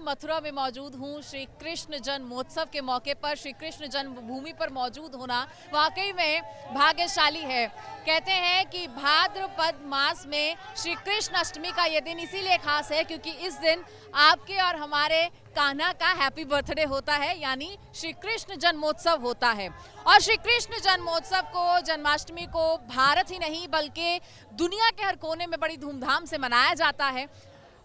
मथुरा में मौजूद हूँ। श्री कृष्ण जन्मोत्सव के मौके पर श्री कृष्ण जन्मभूमि पर मौजूद होना वाकई में भाग्यशाली है। कहते हैं कि भाद्रपद मास में श्री कृष्ण अष्टमी का ये दिन इसीलिए खास है क्योंकि इस दिन आपके और हमारे कान्हा का हैप्पी बर्थडे होता है, यानी श्री कृष्ण जन्मोत्सव होता है। और श्री कृष्ण जन्मोत्सव को, जन्माष्टमी को भारत ही नहीं बल्कि दुनिया के हर कोने में बड़ी धूमधाम से मनाया जाता है।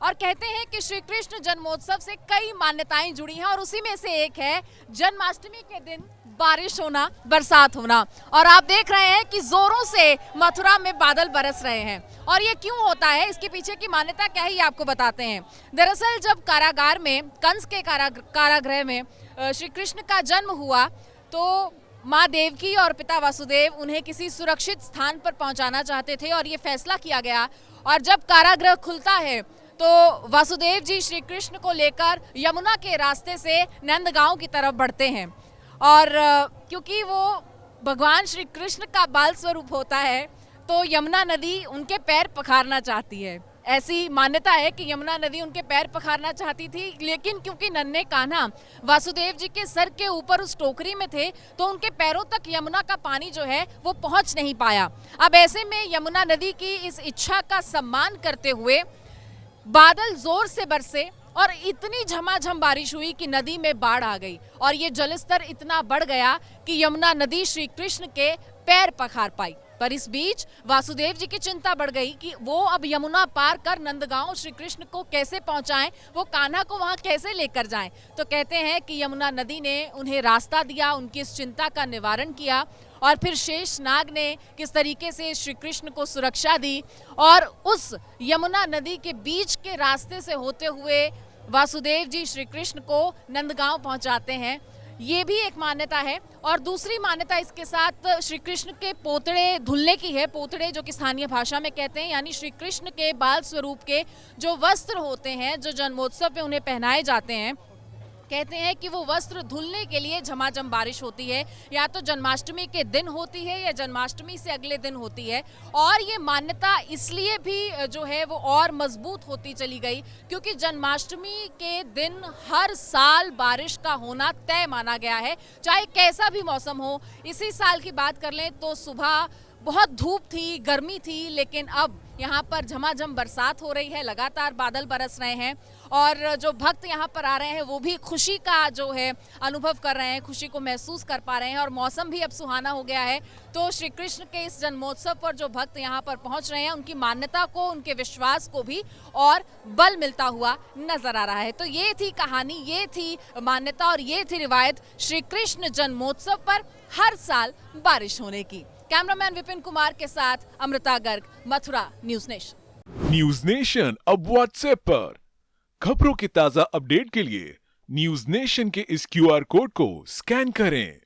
और कहते हैं कि श्री कृष्ण जन्मोत्सव से कई मान्यताएं जुड़ी हैं और उसी में से एक है जन्माष्टमी के दिन बारिश होना, बरसात होना। और आप देख रहे हैं कि जोरों से मथुरा में बादल बरस रहे हैं। और ये क्यों होता है, इसके पीछे की मान्यता क्या है, ये आपको बताते हैं। दरअसल जब कारागार में, कंस के कारागृह में श्री कृष्ण का जन्म हुआ तो माँ देवकी और पिता वासुदेव उन्हें किसी सुरक्षित स्थान पर पहुंचाना चाहते थे और ये फैसला किया गया। और जब कारागृह खुलता है तो वासुदेव जी श्री कृष्ण को लेकर यमुना के रास्ते से नंदगांव की तरफ बढ़ते हैं। और क्योंकि वो भगवान श्री कृष्ण का बाल स्वरूप होता है तो यमुना नदी उनके पैर पखारना चाहती है। ऐसी मान्यता है कि यमुना नदी उनके पैर पखारना चाहती थी, लेकिन क्योंकि नन्हे कान्हा वासुदेव जी के सर के ऊपर उस टोकरी में थे तो उनके पैरों तक यमुना का पानी जो है वो पहुंच नहीं पाया। अब ऐसे में यमुना नदी की इस इच्छा का सम्मान करते हुए बादल जोर से बरसे और इतनी झमाझम बारिश हुई कि नदी में बाढ़ आ गई और ये जलस्तर इतना बढ़ गया कि यमुना नदी श्री कृष्ण के पैर पखार पाई। पर इस बीच वासुदेव जी की चिंता बढ़ गई कि वो अब यमुना पार कर नंदगांव श्री कृष्ण को कैसे पहुंचाएं, वो कान्हा को वहां कैसे लेकर जाएं। तो कहते हैं कि यमुना नदी ने उन्हें रास्ता दिया, उनकी इस चिंता का निवारण किया और फिर शेष नाग ने किस तरीके से श्री कृष्ण को सुरक्षा दी और उस यमुना नदी के बीच के रास्ते से होते हुए वासुदेव जी श्री कृष्ण को नंदगांव पहुंचाते हैं। ये भी एक मान्यता है। और दूसरी मान्यता इसके साथ श्री कृष्ण के पोतड़े धुलने की है। पोतड़े जो कि स्थानीय भाषा में कहते हैं, यानी श्री कृष्ण के बाल स्वरूप के जो वस्त्र होते हैं जो जन्मोत्सव पे उन्हें पहनाए जाते हैं, कहते हैं कि वो वस्त्र धुलने के लिए झमाझम बारिश होती है, या तो जन्माष्टमी के दिन होती है या जन्माष्टमी से अगले दिन होती है। और ये मान्यता इसलिए भी जो है वो और मजबूत होती चली गई क्योंकि जन्माष्टमी के दिन हर साल बारिश का होना तय माना गया है, चाहे कैसा भी मौसम हो। इसी साल की बात कर लें तो सुबह बहुत धूप थी, गर्मी थी, लेकिन अब यहाँ पर झमाझम बरसात हो रही है, लगातार बादल बरस रहे हैं और जो भक्त यहाँ पर आ रहे हैं वो भी खुशी का जो है अनुभव कर रहे हैं, खुशी को महसूस कर पा रहे हैं और मौसम भी अब सुहाना हो गया है। तो श्री कृष्ण के इस जन्मोत्सव पर जो भक्त यहाँ पर पहुँच रहे हैं उनकी मान्यता को, उनके विश्वास को भी और बल मिलता हुआ नजर आ रहा है। तो ये थी कहानी, ये थी मान्यता और ये थी रिवायत श्री कृष्ण जन्मोत्सव पर हर साल बारिश होने की। कैमरामैन विपिन कुमार के साथ Amrita Garg, Mathura, news nation. News nation अब व्हाट्सएप पर खबरों की ताजा अपडेट के लिए न्यूज नेशन के इस क्यूआर कोड को स्कैन करें।